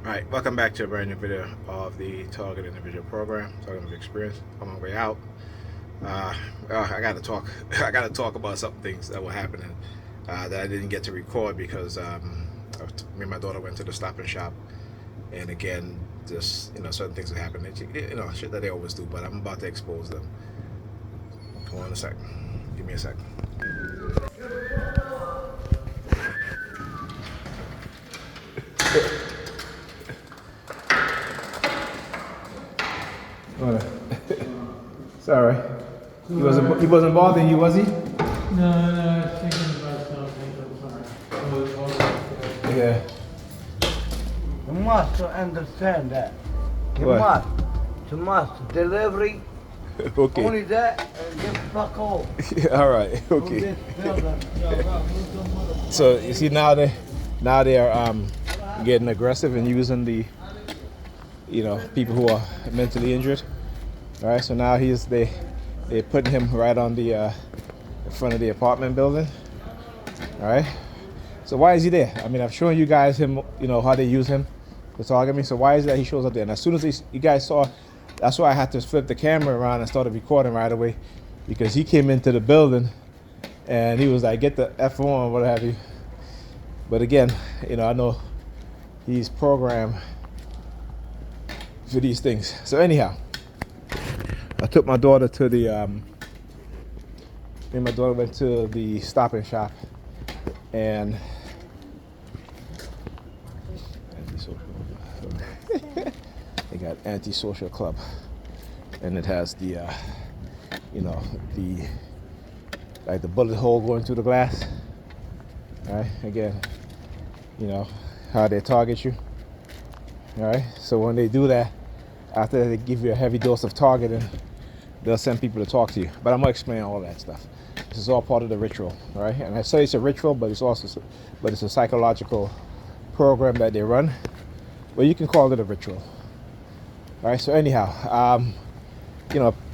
Alright, welcome back to a brand new video of the Target Individual Program, Target of Experience. On my way out, I gotta talk. I gotta talk about some things that were happening that I didn't get to record because me and my daughter went to the Stop and Shop, and again, just certain things that happen. Shit that they always do. But I'm about to expose them. Come on a sec. Give me a sec. Sorry. He wasn't bothering you, was he? No, I was thinking about something. I'm sorry. Yeah. You must understand that. You What? must delivery Okay. only that and get fuck off. All right. Okay. So you see now they are getting aggressive and using the people who are mentally injured. All right. So now they're putting him right on the in front of the apartment building. All right. So why is he there? I mean, I've shown you guys him, how they use him to target me. So why is it that he shows up there? And as soon as you guys saw, that's why I had to flip the camera around and started recording right away, because he came into the building and he was like, "Get the F on," what have you. But again, I know he's programmed for these things. So anyhow, I took my daughter to the me and my daughter went to the Stop and Shop, and they got anti-social club, and it has the the like the bullet hole going through the glass. All right, again, how they target you. All right, so when they do that, after they give you a heavy dose of targeting, they'll send people to talk to you. But I'm gonna explain all that stuff. This is all part of the ritual, all right? And I say it's a ritual, but it's a psychological program that they run. But you can call it a ritual. All right. So anyhow,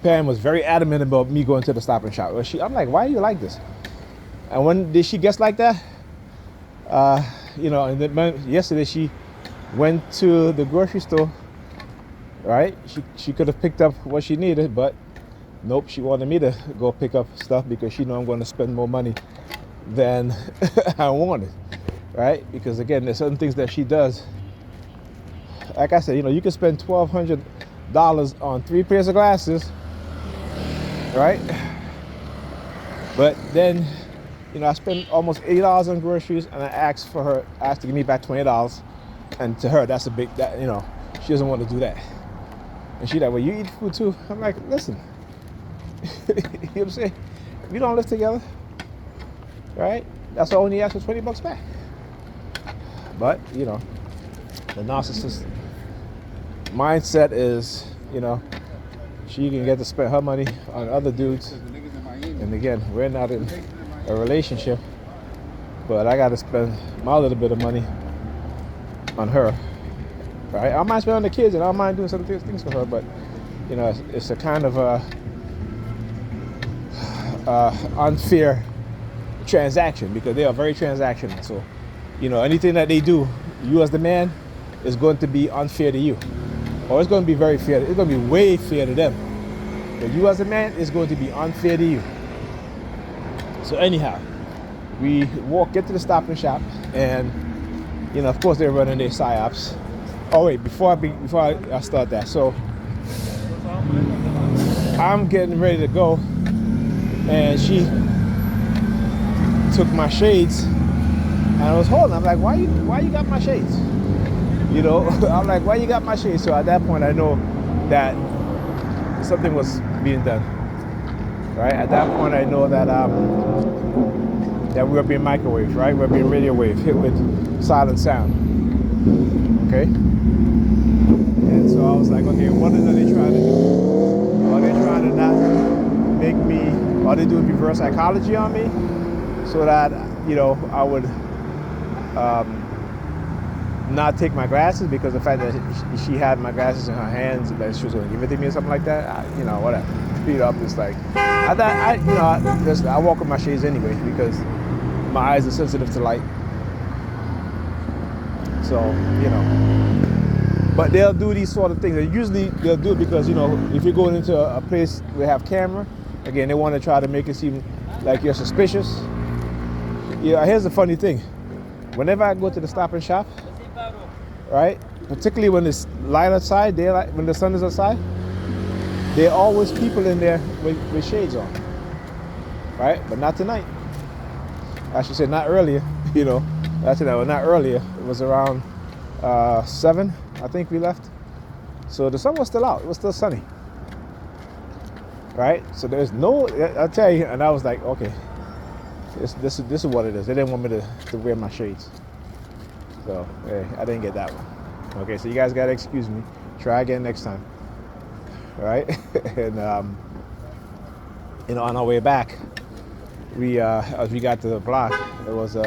Pam was very adamant about me going to the Stop and Shop. I'm like, why are you like this? And when did she guess like that? And then yesterday she went to the grocery store. Right? She could have picked up what she needed, but nope, she wanted me to go pick up stuff because she know I'm going to spend more money than I wanted. Right? Because again, there's certain things that she does. Like I said, you can spend $1,200 on 3 pairs of glasses, right? But then, I spent almost $80 on groceries, and I asked to give me back $20, and to her, that's a big, she doesn't want to do that. And she's like, well, you eat food too? I'm like, listen, you know what I'm saying? We don't live together, right? That's why I only asked for $20 back. But, the narcissist mindset is, she can get to spend her money on other dudes. And again, we're not in a relationship, but I got to spend my little bit of money on her. Right? I might spend on the kids, and I don't mind doing some things for her, but it's a kind of a unfair transaction, because they are very transactional. So, anything that they do, you as the man, is going to be unfair to you, or it's going to be very fair. It's going to be way fair to them. But you as a man, is going to be unfair to you. So anyhow, we get to the Stop and Shop, and of course they're running their psyops. Oh wait, before I start that, so I'm getting ready to go, and she took my shades, and I was holding. I'm like, why you got my shades? I'm like, why you got my shades? So at that point, I know that something was being done. Right? At that point, I know that that we were being microwaved, right? We were being radio wave, hit with silent sound. Okay? And so I was like, okay, what are they trying to do? Are they trying to not make me, are they doing reverse psychology on me? So that, I would not take my glasses, because the fact that she had my glasses in her hands, that she was going to give it to me or something like that, whatever. Speed up, it's like, I walk with my shades anyway, because my eyes are sensitive to light. So, But they'll do these sort of things. And usually they'll do it because, if you're going into a place where they have camera, again, they want to try to make it seem like you're suspicious. Here's the funny thing. Whenever I go to the Stop and Shop, right, particularly when it's light outside, daylight, when the sun is outside, there are always people in there with shades on, right? But not tonight. I should say not earlier, Not tonight, well, not earlier. It was around 7, I think we left. So the sun was still out. It was still sunny, right? So there's no, I'll tell you, and I was like, okay, this is what it is. They didn't want me to wear my shades. So, hey, I didn't get that one. Okay, so you guys got to excuse me. Try again next time. All right? And, on our way back, as we got to the block, it was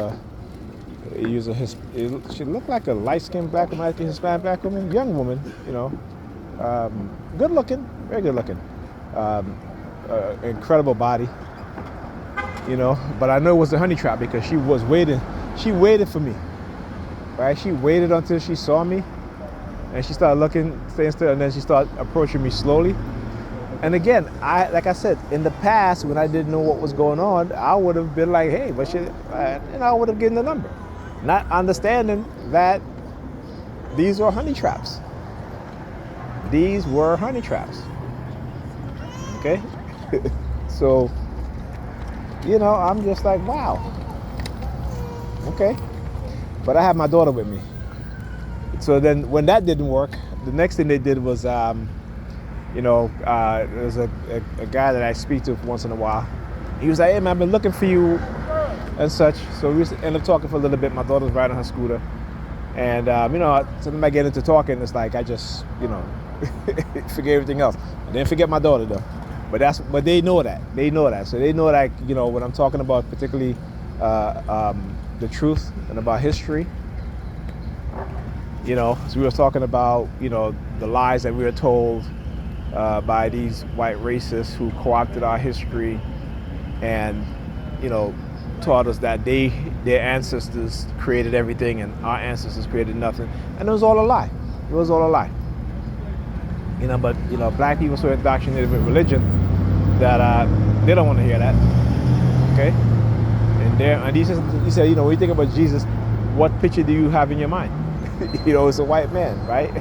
she looked like a light-skinned black woman, Hispanic black woman, young woman, good looking, very good looking, incredible body, but I know it was a honey trap because she was waiting. She waited for me, right? She waited until she saw me, and she started looking, staying still, and then she started approaching me slowly. And again, like I said, in the past, when I didn't know what was going on, I would have been like, hey, but I would have given the number, not understanding that these were honey traps. These were honey traps. Okay? So, I'm just like, wow. Okay. But I had my daughter with me. So then when that didn't work, the next thing they did was, there's a guy that I speak to once in a while. He was like, hey man, I've been looking for you and such. So we ended up talking for a little bit. My daughter's riding her scooter. And, sometimes I get into talking, it's like I just, forget everything else. I didn't forget my daughter though. But they know that. They know that. So they know that, when I'm talking about particularly the truth and about history, so we were talking about, the lies that we were told by these white racists who co-opted our history and, taught us that their ancestors created everything and our ancestors created nothing. And it was all a lie. It was all a lie. But black people are so indoctrinated with religion that they don't want to hear that. Okay? And he said, when you think about Jesus, what picture do you have in your mind? It's a white man, right?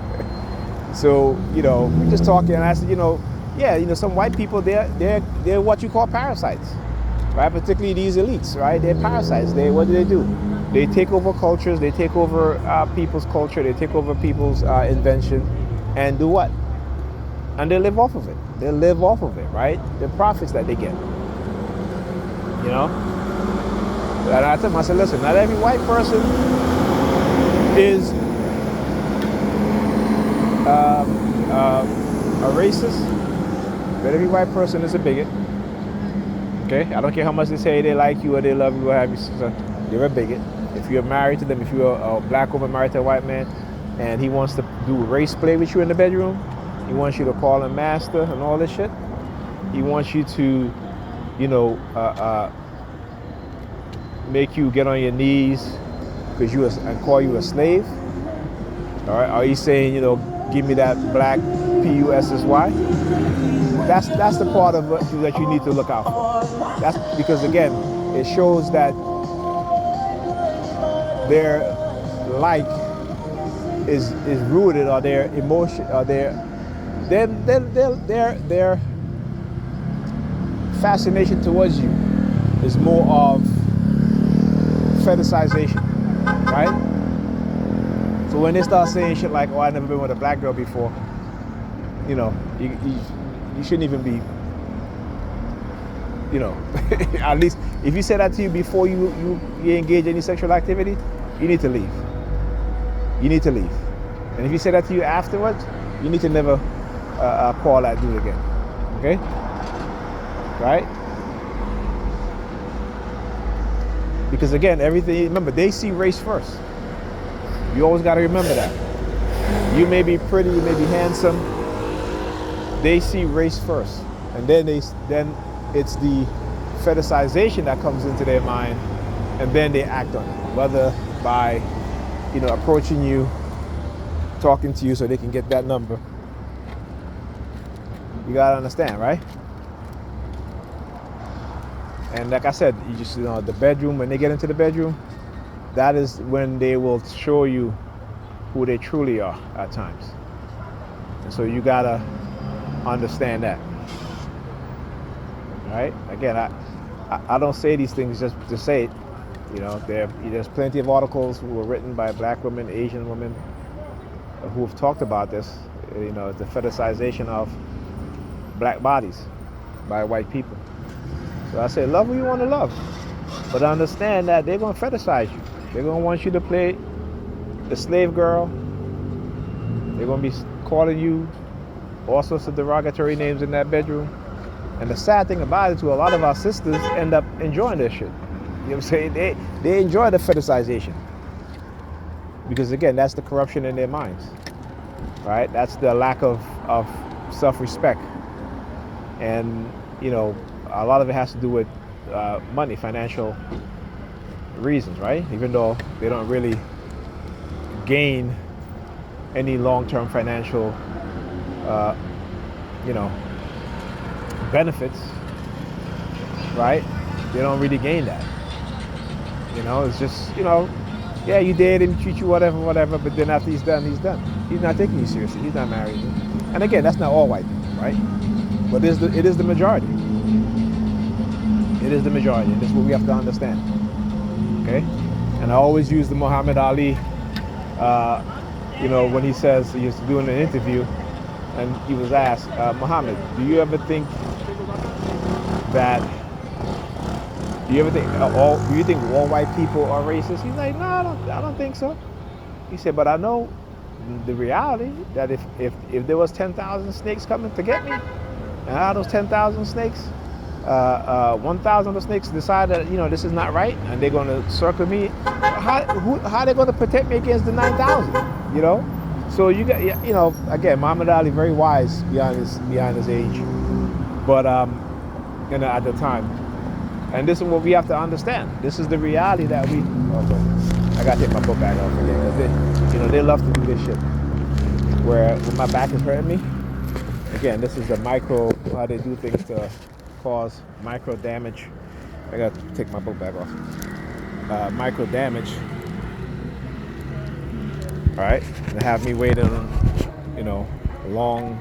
So, we just talking, and I said, some white people, they're what you call parasites, right? Particularly these elites, right? They're parasites. What do? They take over cultures, they take over people's culture, they take over people's invention, and do what? And they live off of it. They live off of it, right? The profits that they get. And I told them, I said, listen, not every white person is a racist, but every white person is a bigot. Okay? I don't care how much they say they like you or they love you or what have you. So you're a bigot. If you're married to them, if you're a black woman married to a white man, and he wants to do race play with you in the bedroom, he wants you to call him master and all this shit. He wants you to, make you get on your knees and call you a slave. All right? Are you saying, give me that black PUSSY? That's the part of it that you need to look out for. That's because again, it shows that their like is rooted, or their emotion, or their fascination towards you is more of fetishization, right? So when they start saying shit like, "Oh, I've never been with a black girl before," you shouldn't even be, at least if you say that to you before you engage in any sexual activity, you need to leave. You need to leave. And if you say that to you afterwards, you need to never call that dude again. Okay? Right? Because again, everything, remember, they see race first. You always got to remember that. You may be pretty, you may be handsome. They see race first. And then it's the fetishization that comes into their mind, and then they act on it. Whether by, approaching you talking to you so they can get that number. You gotta understand, right? And like I said, you just, the bedroom, when they get into the bedroom, that is when they will show you who they truly are at times. And so you gotta understand that. Right? Again, I don't say these things just to say it. There's plenty of articles who were written by black women, Asian women, who have talked about this. The fetishization of black bodies by white people. So I say, love who you want to love, but understand that they're going to fetishize you. They're going to want you to play the slave girl. They're going to be calling you all sorts of derogatory names in that bedroom. And the sad thing about it, too, a lot of our sisters end up enjoying this shit. You know what I'm saying? They enjoy the fetishization. Because again, that's the corruption in their minds. Right? That's the lack of self-respect. And, a lot of it has to do with money, financial reasons, right? Even though they don't really gain any long-term financial, benefits, right? They don't really gain that. It's just, yeah, you date him, treat you whatever, but then after he's done, he's done. He's not taking you seriously. He's not marrying you. And again, that's not all white people, right? But it is the majority. It is the majority, and this is what we have to understand. Okay? And I always use the Muhammad Ali, when he says, he was doing an interview, and he was asked, Muhammad, do you think all white people are racist? He's like, no, I don't think so. He said, but I know the reality that if there was 10,000 snakes coming to get me, and out of those 10,000 snakes, 1,000 of the snakes decide that this is not right, and they're going to circle me. How are they going to protect me against the 9,000? So you got again, Muhammad Ali, very wise beyond his age, but at the time, and this is what we have to understand. This is the reality that we. I got to take my book bag off again. They love to do this shit. Where when my back is hurting me, again, this is the micro, how they do things to cause micro damage. I got to take my book bag off. Micro damage. All right, and have me waiting, long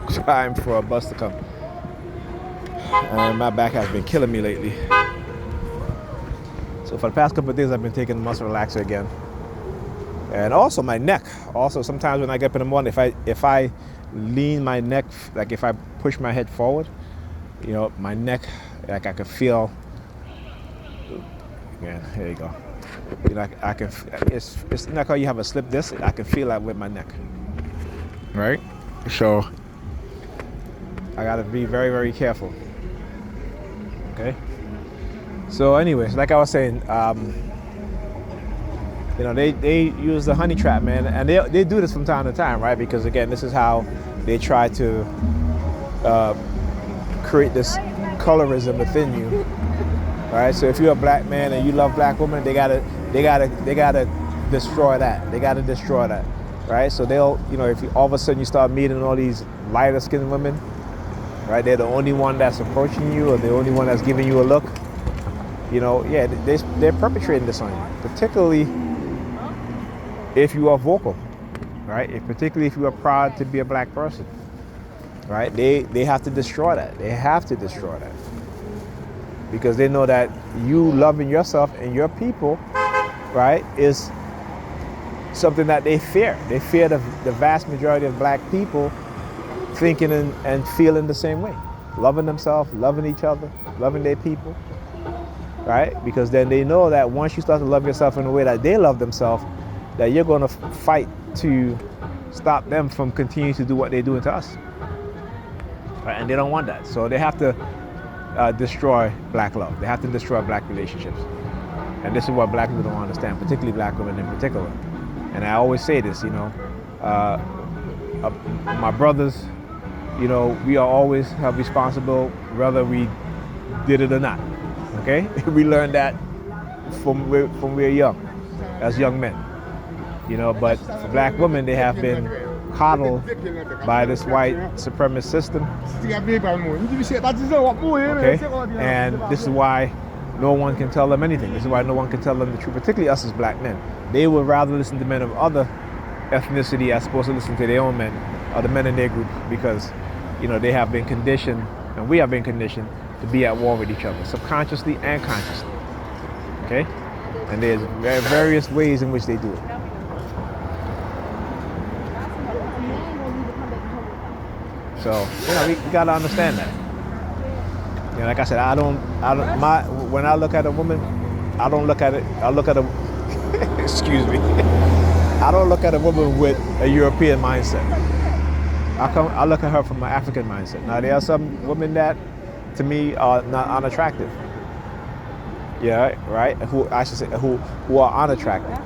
time for a bus to come. And my back has been killing me lately. So for the past couple of days, I've been taking the muscle relaxer again. And also my neck. Also, sometimes when I get up in the morning, if I lean my neck, like if I push my head forward, my neck, like I can feel. Yeah, here you go. I can. It's not how you have a slip disc. I can feel that with my neck. Right. So I gotta be very, very careful. Okay. So, anyways, like I was saying, they use the honey trap, man, and they do this from time to time, right? Because again, this is how they try to create this colorism within you, right? So if you're a black man and you love black women, they gotta destroy that. They gotta destroy that, right? So they'll, if all of a sudden you start meeting all these lighter skinned women, right? They're the only one that's approaching you, or the only one that's giving you a look. They're perpetrating this on you, particularly if you are vocal, right? Particularly if you are proud to be a black person, right? They have to destroy that. They have to destroy that because they know that you loving yourself and your people, right, is something that they fear. They fear the vast majority of black people thinking and feeling the same way, loving themselves, loving each other, loving their people. Right? Because then they know that once you start to love yourself in the way that they love themselves, that you're going to fight to stop them from continuing to do what they're doing to us. Right? And they don't want that. So they have to destroy black love. They have to destroy black relationships. And this is what black people don't understand, particularly black women in particular. And I always say this, my brothers, we are always held responsible whether we did it or not. Okay, we learned that from we're young, as young men. You know, but for black women, they have been coddled by this white supremacist system. Okay, and this is why no one can tell them anything. This is why no one can tell them the truth, particularly us as black men. They would rather listen to men of other ethnicity as opposed to listen to their own men, or the men in their group, because, you know, they have been conditioned, and we have been conditioned to be at war with each other, subconsciously and consciously. Okay, and there's various ways in which they do it. So, you know, we gotta understand that. You know, like I said, when I look at a woman, I don't look at it, I look at a, excuse me, I don't look at a woman with a European mindset. I look at her from an African mindset. Now, there are some women that, to me, are not unattractive. Yeah, right? Who are unattractive,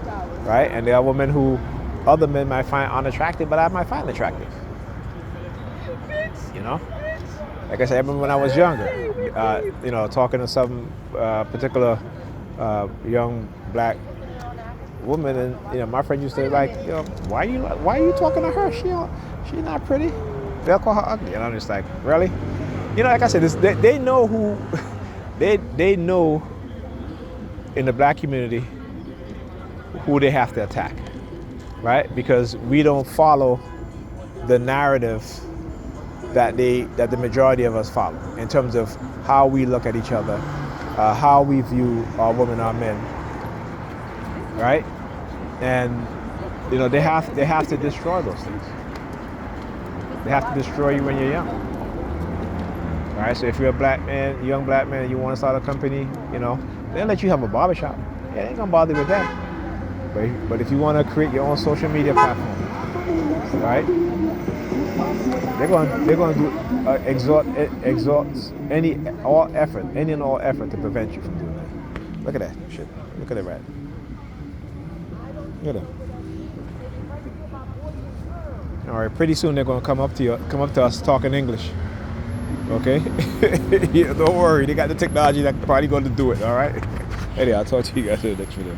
right? And there are women who other men might find unattractive, but I might find attractive. You know? Like I said, I remember when I was younger, you know, talking to some particular young black woman, and, you know, my friend used to like, you know, why are you talking to her? She's not pretty. They'll call her ugly, and I'm just like, really? You know, like I said, they know who, they know in the black community who they have to attack, right? Because we don't follow the narrative that the majority of us follow in terms of how we look at each other, how we view our women, our men, right? And, you know, they have to destroy those things. They have to destroy you when you're young. All right, so if you're a black man, young black man, and you want to start a company, you know, they'll let you have a barbershop. Yeah, they ain't gonna bother with that. But if you want to create your own social media platform, right? They're going to do exhort any and all effort to prevent you from doing that. Look at that shit. Look at that rat. Look at that. All right, pretty soon they're going to come up to us talking English. Okay? Yeah, don't worry, they got the technology that's probably going to do it. All right. Anyway, I'll talk to you guys in the next video.